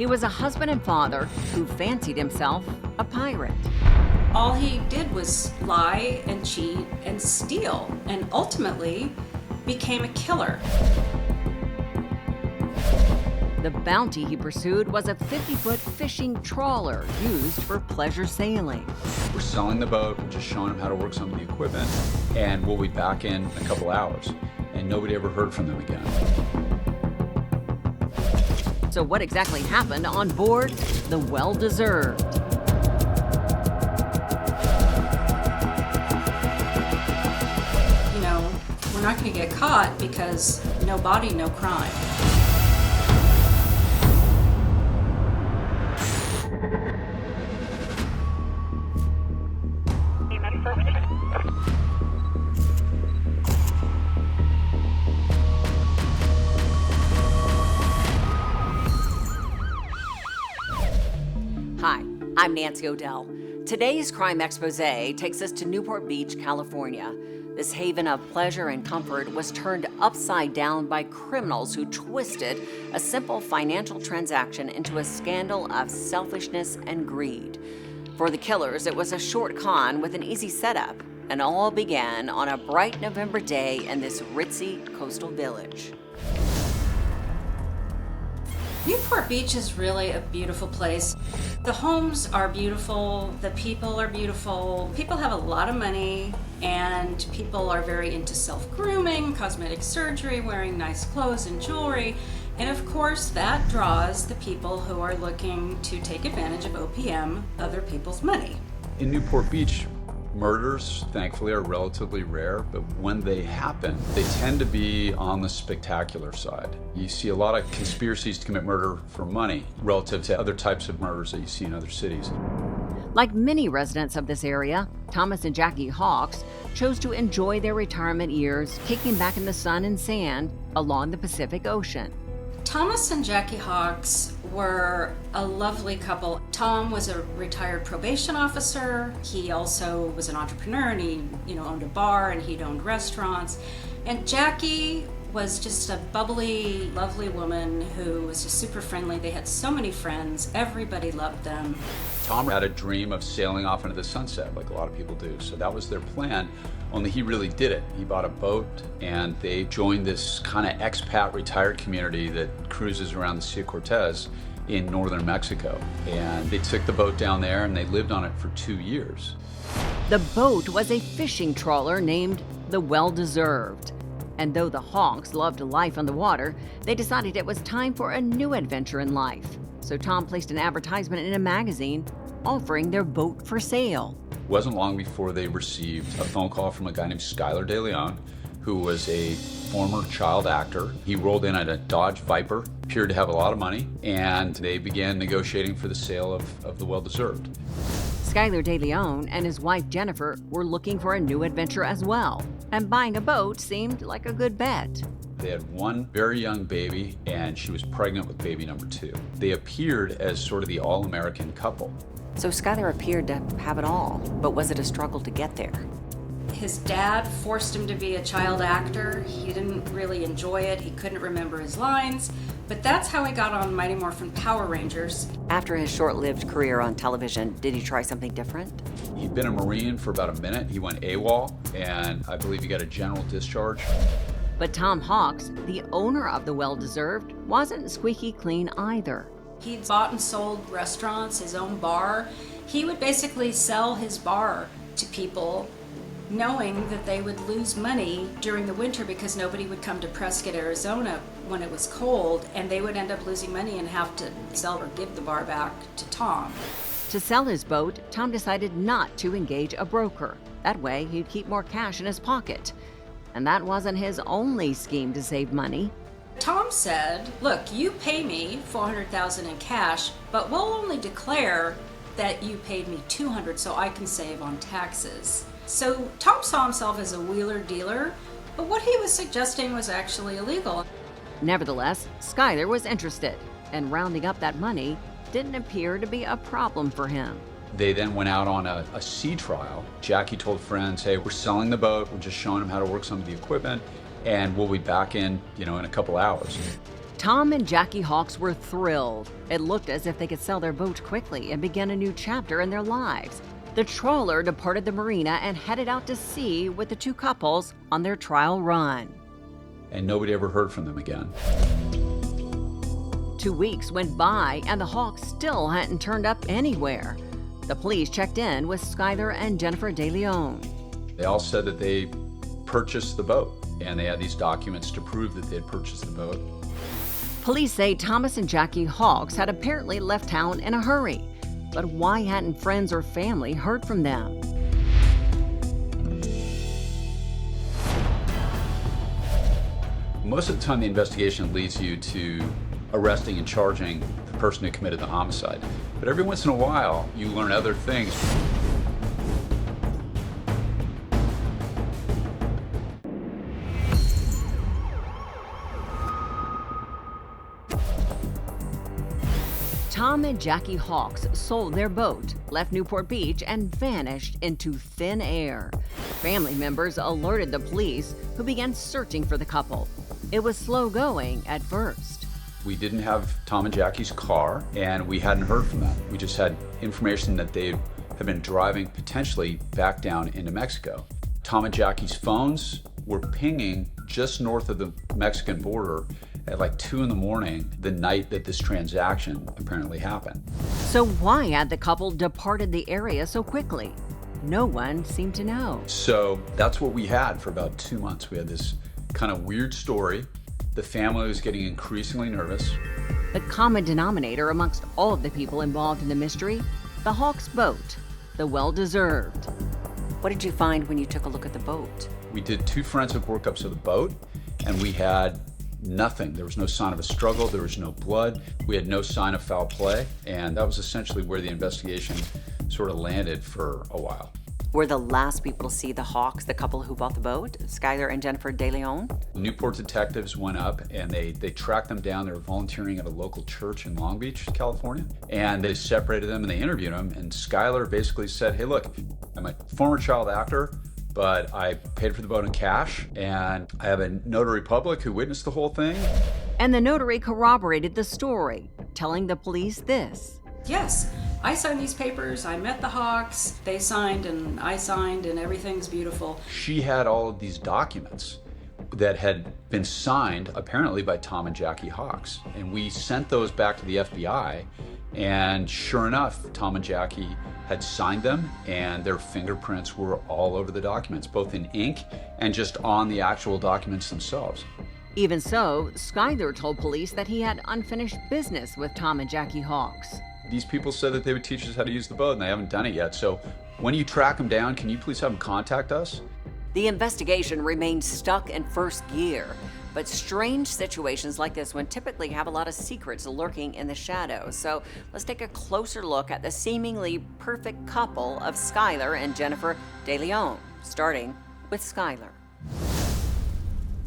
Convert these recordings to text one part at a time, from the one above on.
He was a husband and father who fancied himself a pirate. All he did was lie and cheat and steal, and ultimately became a killer. The bounty he pursued was a 50-foot fishing trawler used for pleasure sailing. We're selling the boat, we're just showing them how to work some of the equipment, and we'll be back in a couple hours. And nobody ever heard from them again. So what exactly happened on board the Well-Deserved? You know, we're not going to get caught because no body, no crime. Hi, I'm Nancy O'Dell. Today's Crime Exposé takes us to Newport Beach, California. This haven of pleasure and comfort was turned upside down by criminals who twisted a simple financial transaction into a scandal of selfishness and greed. For the killers, it was a short con with an easy setup, and all began on a bright November day in this ritzy coastal village. Newport Beach is really a beautiful place. The homes are beautiful, the people are beautiful, people have a lot of money, and people are very into self-grooming, cosmetic surgery, wearing nice clothes and jewelry, and of course that draws the people who are looking to take advantage of OPM, other people's money. In Newport Beach, murders, thankfully, are relatively rare, but when they happen, they tend to be on the spectacular side. You see a lot of conspiracies to commit murder for money relative to other types of murders that you see in other cities. Like many residents of this area, Thomas and Jackie Hawks chose to enjoy their retirement years kicking back in the sun and sand along the Pacific Ocean. Thomas and Jackie Hawks were a lovely couple. Tom was a retired probation officer. He also was an entrepreneur, and he, owned a bar, and he'd owned restaurants. And Jackie was just a bubbly, lovely woman who was just super friendly. They had so many friends. Everybody loved them. Tom had a dream of sailing off into the sunset, like a lot of people do. So that was their plan, only he really did it. He bought a boat, and they joined this kind of expat retired community that cruises around the Sea of Cortez in northern Mexico. And they took the boat down there, and they lived on it for 2 years. The boat was a fishing trawler named the Well-Deserved. And though the Hawks loved life on the water, they decided it was time for a new adventure in life. So Tom placed an advertisement in a magazine offering their boat for sale. It wasn't long before they received a phone call from a guy named Skylar Deleon, who was a former child actor. He rolled in at a Dodge Viper, appeared to have a lot of money, and they began negotiating for the sale of the Well-Deserved. Skylar Deleon and his wife Jennifer were looking for a new adventure as well, and buying a boat seemed like a good bet. They had one very young baby, and she was pregnant with baby number 2. They appeared as sort of the all-American couple. So Skylar appeared to have it all, but was it a struggle to get there? His dad forced him to be a child actor. He didn't really enjoy it. He couldn't remember his lines, but that's how he got on Mighty Morphin Power Rangers. After his short-lived career on television, did he try something different? He'd been a Marine for about a minute. He went AWOL, and I believe he got a general discharge. But Tom Hawks, the owner of the Well-Deserved, wasn't squeaky clean either. He'd bought and sold restaurants, his own bar. He would basically sell his bar to people knowing that they would lose money during the winter because nobody would come to Prescott, Arizona when it was cold, and they would end up losing money and have to sell or give the bar back to Tom. To sell his boat, Tom decided not to engage a broker. That way, he'd keep more cash in his pocket. And that wasn't his only scheme to save money. Tom said, look, you pay me $400,000 in cash, but we'll only declare that you paid me $200 so I can save on taxes. So Tom saw himself as a wheeler dealer, but what he was suggesting was actually illegal. Nevertheless, Skylar was interested, and rounding up that money didn't appear to be a problem for him. They then went out on a sea trial. Jackie told friends, hey, we're selling the boat, we're just showing them how to work some of the equipment, and we'll be back in a couple hours. Tom and Jackie Hawks were thrilled. It looked as if they could sell their boat quickly and begin a new chapter in their lives. The trawler departed the marina and headed out to sea with the two couples on their trial run. And nobody ever heard from them again. 2 weeks went by and the Hawks still hadn't turned up anywhere. The police checked in with Skylar and Jennifer Deleon. They all said that they purchased the boat, and they had these documents to prove that they had purchased the boat. Police say Thomas and Jackie Hawks had apparently left town in a hurry. But why hadn't friends or family heard from them? Most of the time, the investigation leads you to arresting and charging the person who committed the homicide. But every once in a while, you learn other things. Tom and Jackie Hawks sold their boat, left Newport Beach, and vanished into thin air. Family members alerted the police, who began searching for the couple. It was slow going at first. We didn't have Tom and Jackie's car, and we hadn't heard from them. We just had information that they had been driving potentially back down into Mexico. Tom and Jackie's phones were pinging just north of the Mexican border at like 2 in the morning, the night that this transaction apparently happened. So why had the couple departed the area so quickly? No one seemed to know. So that's what we had for about 2 months. We had this kind of weird story. The family was getting increasingly nervous. The common denominator amongst all of the people involved in the mystery, the Hawks boat, the well-deserved. What did you find when you took a look at the boat? We did 2 forensic workups of the boat, and we had nothing. There was no sign of a struggle. There was no blood. We had no sign of foul play. And that was essentially where the investigation sort of landed for a while. Were the last people to see the Hawks, the couple who bought the boat, Skylar and Jennifer Deleon? Newport detectives went up and they tracked them down. They were volunteering at a local church in Long Beach, California. And they separated them and they interviewed them. And Skylar basically said, hey, look, I'm a former child actor, but I paid for the boat in cash, and I have a notary public who witnessed the whole thing. And the notary corroborated the story, telling the police this. Yes, I signed these papers, I met the Hawks, they signed and I signed, and everything's beautiful. She had all of these documents that had been signed apparently by Tom and Jackie Hawks. And we sent those back to the FBI, and sure enough, Tom and Jackie had signed them, and their fingerprints were all over the documents, both in ink and just on the actual documents themselves. Even so, Skylar told police that he had unfinished business with Tom and Jackie Hawks. These people said that they would teach us how to use the boat, and they haven't done it yet. So when you track them down, can you please have them contact us? The investigation remained stuck in first gear, but strange situations like this one typically have a lot of secrets lurking in the shadows. So let's take a closer look at the seemingly perfect couple of Skylar and Jennifer Deleon, starting with Skylar.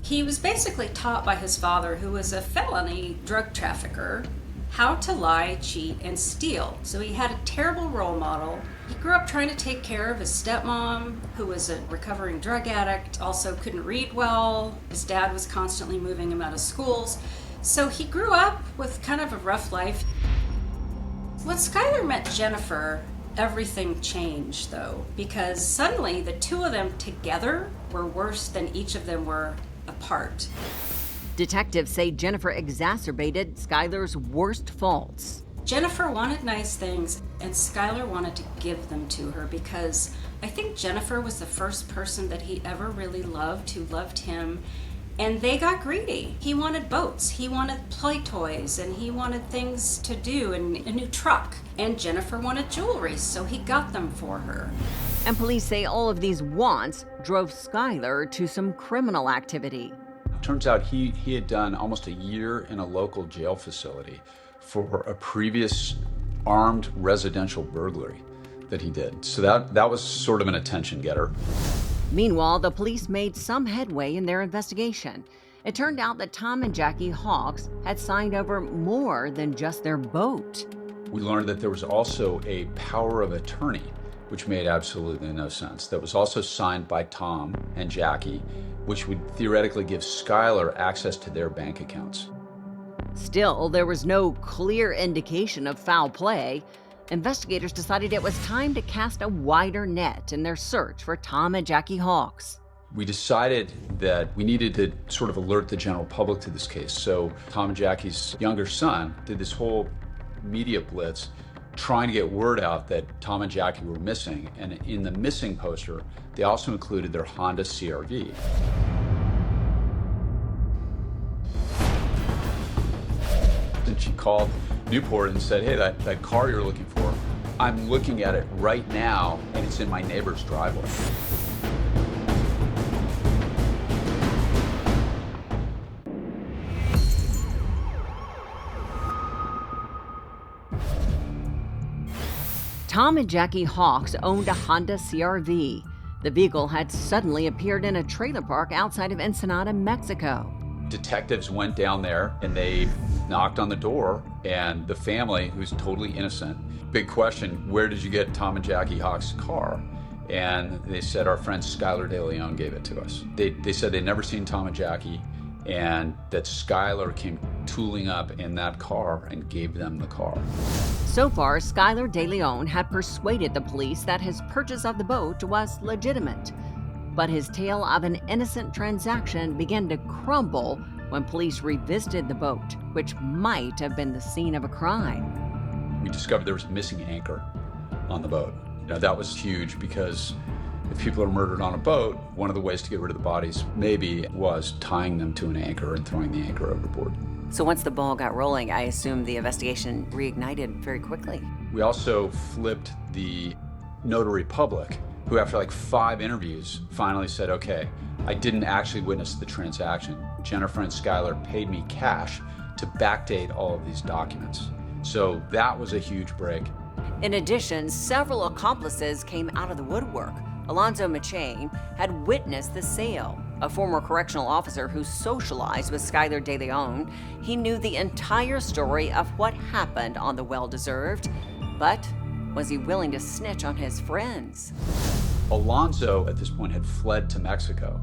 He was basically taught by his father, who was a felony drug trafficker, how to lie, cheat, and steal. So he had a terrible role model. He grew up trying to take care of his stepmom, who was a recovering drug addict, also couldn't read well. His dad was constantly moving him out of schools. So he grew up with kind of a rough life. When Skylar met Jennifer, everything changed though, because suddenly the two of them together were worse than each of them were apart. Detectives say Jennifer exacerbated Skylar's worst faults. Jennifer wanted nice things, and Skylar wanted to give them to her because I think Jennifer was the first person that he ever really loved who loved him, and they got greedy. He wanted boats, he wanted play toys, and he wanted things to do, and a new truck. And Jennifer wanted jewelry, so he got them for her. And police say all of these wants drove Skylar to some criminal activity. Turns out he had done almost a year in a local jail facility for a previous armed residential burglary that he did. So that was sort of an attention getter. Meanwhile, the police made some headway in their investigation. It turned out that Tom and Jackie Hawks had signed over more than just their boat. We learned that there was also a power of attorney, which made absolutely no sense, that was also signed by Tom and Jackie, which would theoretically give Skylar access to their bank accounts. Still, there was no clear indication of foul play. Investigators decided it was time to cast a wider net in their search for Tom and Jackie Hawks. We decided that we needed to sort of alert the general public to this case. So Tom and Jackie's younger son did this whole media blitz trying to get word out that Tom and Jackie were missing. And in the missing poster, they also included their Honda CR-V. And she called Newport and said, hey, that car you're looking for, I'm looking at it right now, and it's in my neighbor's driveway. Tom and Jackie Hawks owned a Honda CR-V. The vehicle had suddenly appeared in a trailer park outside of Ensenada, Mexico. Detectives went down there and they knocked on the door, and the family, who's totally innocent, big question, where did you get Tom and Jackie Hawks' car? And they said our friend Skylar Deleon gave it to us. They said they'd never seen Tom and Jackie, and that Skylar came tooling up in that car and gave them the car. So far, Skylar Deleon had persuaded the police that his purchase of the boat was legitimate. But his tale of an innocent transaction began to crumble when police revisited the boat, which might have been the scene of a crime. We discovered there was a missing anchor on the boat. That was huge, because if people are murdered on a boat, one of the ways to get rid of the bodies maybe was tying them to an anchor and throwing the anchor overboard. So once the ball got rolling, I assume the investigation reignited very quickly. We also flipped the notary public, who after like 5 interviews finally said, okay, I didn't actually witness the transaction. Jennifer and Skylar paid me cash to backdate all of these documents. So that was a huge break. In addition, several accomplices came out of the woodwork. Alonzo McChain had witnessed the sale. A former correctional officer who socialized with Skylar Deleon, he knew the entire story of what happened on the well-deserved, but was he willing to snitch on his friends? Alonzo at this point had fled to Mexico,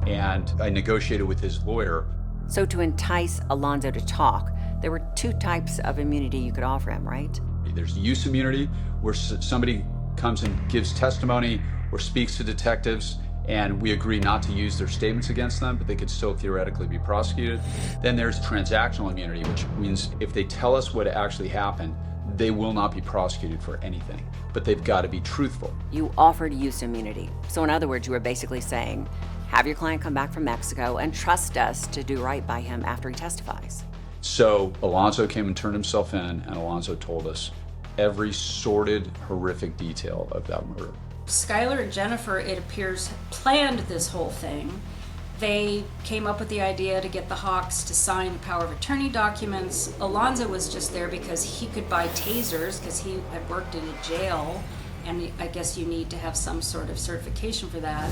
and I negotiated with his lawyer. So to entice Alonzo to talk, there were 2 types of immunity you could offer him, right? There's use immunity, where somebody comes and gives testimony or speaks to detectives, and we agree not to use their statements against them, but they could still theoretically be prosecuted. Then there's transactional immunity, which means if they tell us what actually happened, they will not be prosecuted for anything, but they've got to be truthful. You offered use immunity. So in other words, you were basically saying, have your client come back from Mexico and trust us to do right by him after he testifies. So Alonzo came and turned himself in, and Alonzo told us every sordid, horrific detail of that murder. Skylar and Jennifer, it appears, planned this whole thing. They came up with the idea to get the Hawks to sign the power of attorney documents. Alonzo was just there because he could buy tasers, because he had worked in a jail, and I guess you need to have some sort of certification for that.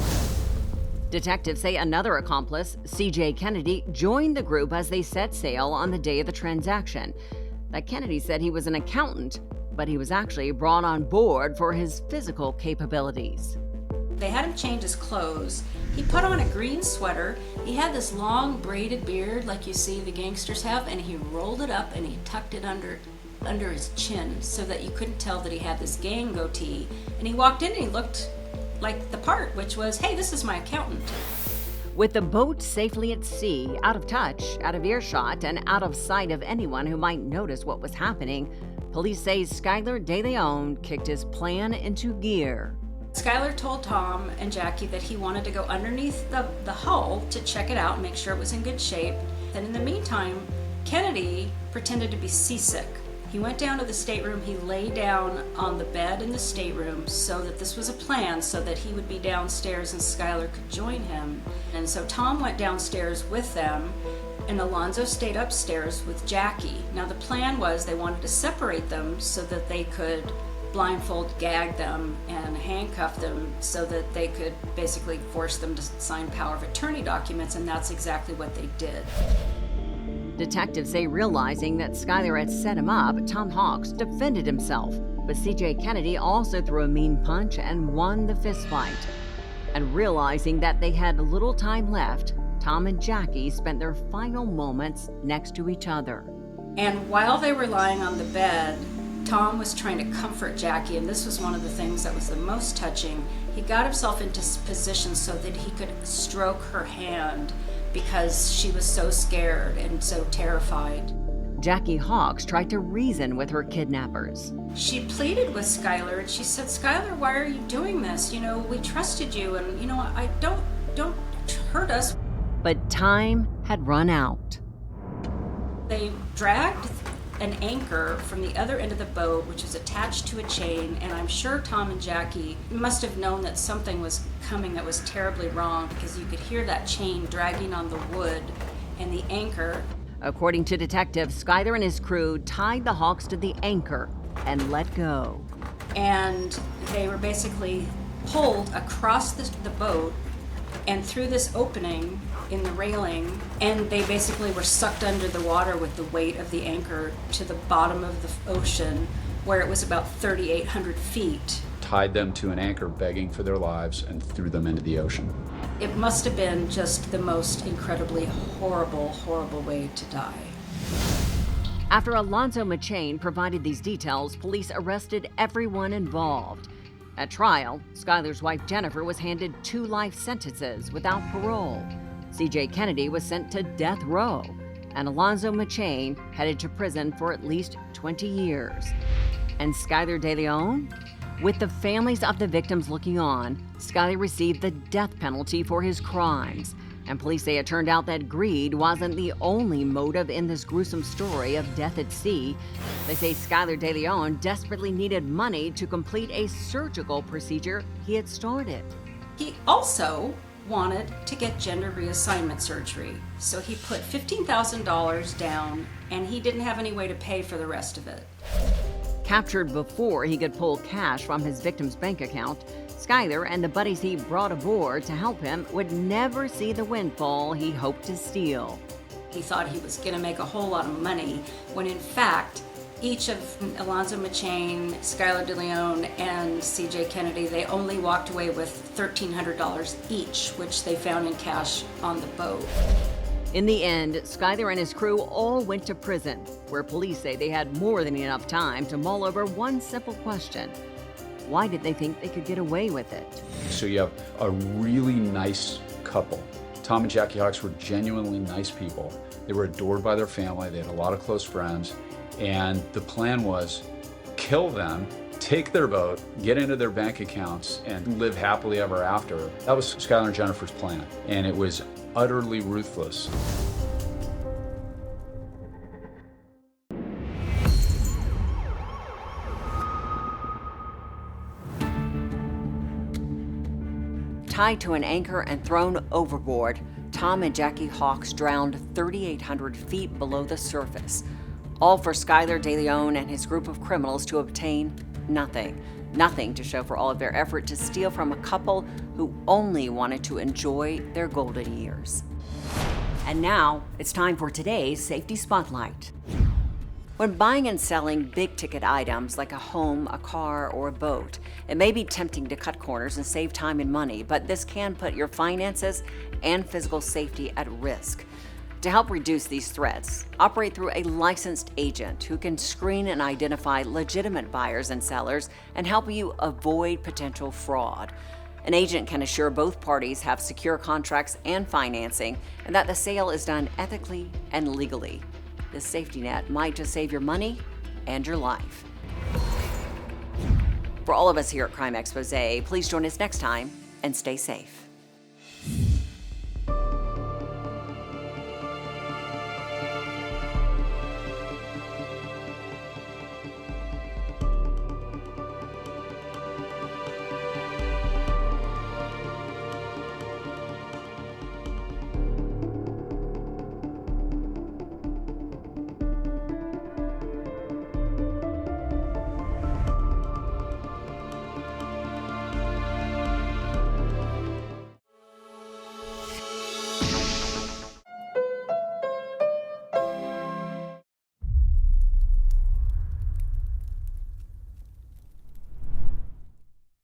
Detectives say another accomplice, CJ Kennedy, joined the group as they set sail on the day of the transaction. That Kennedy said he was an accountant, but he was actually brought on board for his physical capabilities. They had him change his clothes. He put on a green sweater. He had this long braided beard like you see the gangsters have, and he rolled it up and he tucked it under his chin so that you couldn't tell that he had this gang goatee. And he walked in and he looked like the part, which was, hey, this is my accountant. With the boat safely at sea, out of touch, out of earshot, and out of sight of anyone who might notice what was happening, police say Skylar Deleon kicked his plan into gear. Skylar told Tom and Jackie that he wanted to go underneath the hull to check it out and make sure it was in good shape. Then in the meantime, Kennedy pretended to be seasick. He went down to the stateroom, he lay down on the bed in the stateroom so that this was a plan so that he would be downstairs and Skylar could join him. And so Tom went downstairs with them and Alonzo stayed upstairs with Jackie. Now the plan was they wanted to separate them so that they could blindfold gag them and handcuff them so that they could basically force them to sign power of attorney documents, and that's exactly what they did. Detectives say realizing that Skylar had set him up, Tom Hawks defended himself, but CJ Kennedy also threw a mean punch and won the fistfight. And realizing that they had little time left, Tom and Jackie spent their final moments next to each other. And while they were lying on the bed, Tom was trying to comfort Jackie, and this was one of the things that was the most touching. He got himself into position so that he could stroke her hand because she was so scared and so terrified. Jackie Hawks tried to reason with her kidnappers. She pleaded with Skylar, and she said, "Skylar, why are you doing this? You know, we trusted you, and you know, I don't hurt us." But time had run out. They dragged an anchor from the other end of the boat, which was attached to a chain, and I'm sure Tom and Jackie must have known that something was coming that was terribly wrong, because you could hear that chain dragging on the wood and the anchor. According to detectives, Skylar and his crew tied the Hawks to the anchor and let go. And they were basically pulled across the boat and through this opening in the railing, and they basically were sucked under the water with the weight of the anchor to the bottom of the ocean, where it was about 3,800 feet. Tied them to an anchor, begging for their lives, and threw them into the ocean. It must have been just the most incredibly horrible, horrible way to die. After Alonzo McChain provided these details, police arrested everyone involved. At trial, Skylar's wife Jennifer was handed 2 life sentences without parole. C.J. Kennedy was sent to death row, and Alonzo McChain headed to prison for at least 20 years. And Skylar Deleon? With the families of the victims looking on, Skylar received the death penalty for his crimes. And police say it turned out that greed wasn't the only motive in this gruesome story of death at sea. They say Skylar Deleon desperately needed money to complete a surgical procedure he had started. He also wanted to get gender reassignment surgery, so he put $15,000 down, and he didn't have any way to pay for the rest of it. Captured before he could pull cash from his victim's bank account, Skylar and the buddies he brought aboard to help him would never see the windfall he hoped to steal. He thought he was going to make a whole lot of money, when in fact, each of Alonzo McChain, Skylar Deleon, and C.J. Kennedy, they only walked away with $1,300 each, which they found in cash on the boat. In the end, Skylar and his crew all went to prison, where police say they had more than enough time to mull over one simple question. Why did they think they could get away with it? So you have a really nice couple. Tom and Jackie Hawks were genuinely nice people. They were adored by their family. They had a lot of close friends. And the plan was kill them, take their boat, get into their bank accounts, and live happily ever after. That was Skylar and Jennifer's plan. And it was utterly ruthless. Tied to an anchor and thrown overboard, Tom and Jackie Hawks drowned 3,800 feet below the surface. All for Skylar Deleon and his group of criminals to obtain nothing. Nothing to show for all of their effort to steal from a couple who only wanted to enjoy their golden years. And now, it's time for today's Safety Spotlight. When buying and selling big-ticket items like a home, a car, or a boat, it may be tempting to cut corners and save time and money, but this can put your finances and physical safety at risk. To help reduce these threats, operate through a licensed agent who can screen and identify legitimate buyers and sellers and help you avoid potential fraud. An agent can assure both parties have secure contracts and financing, and that the sale is done ethically and legally. This safety net might just save your money and your life. For all of us here at Crime Exposé, please join us next time and stay safe.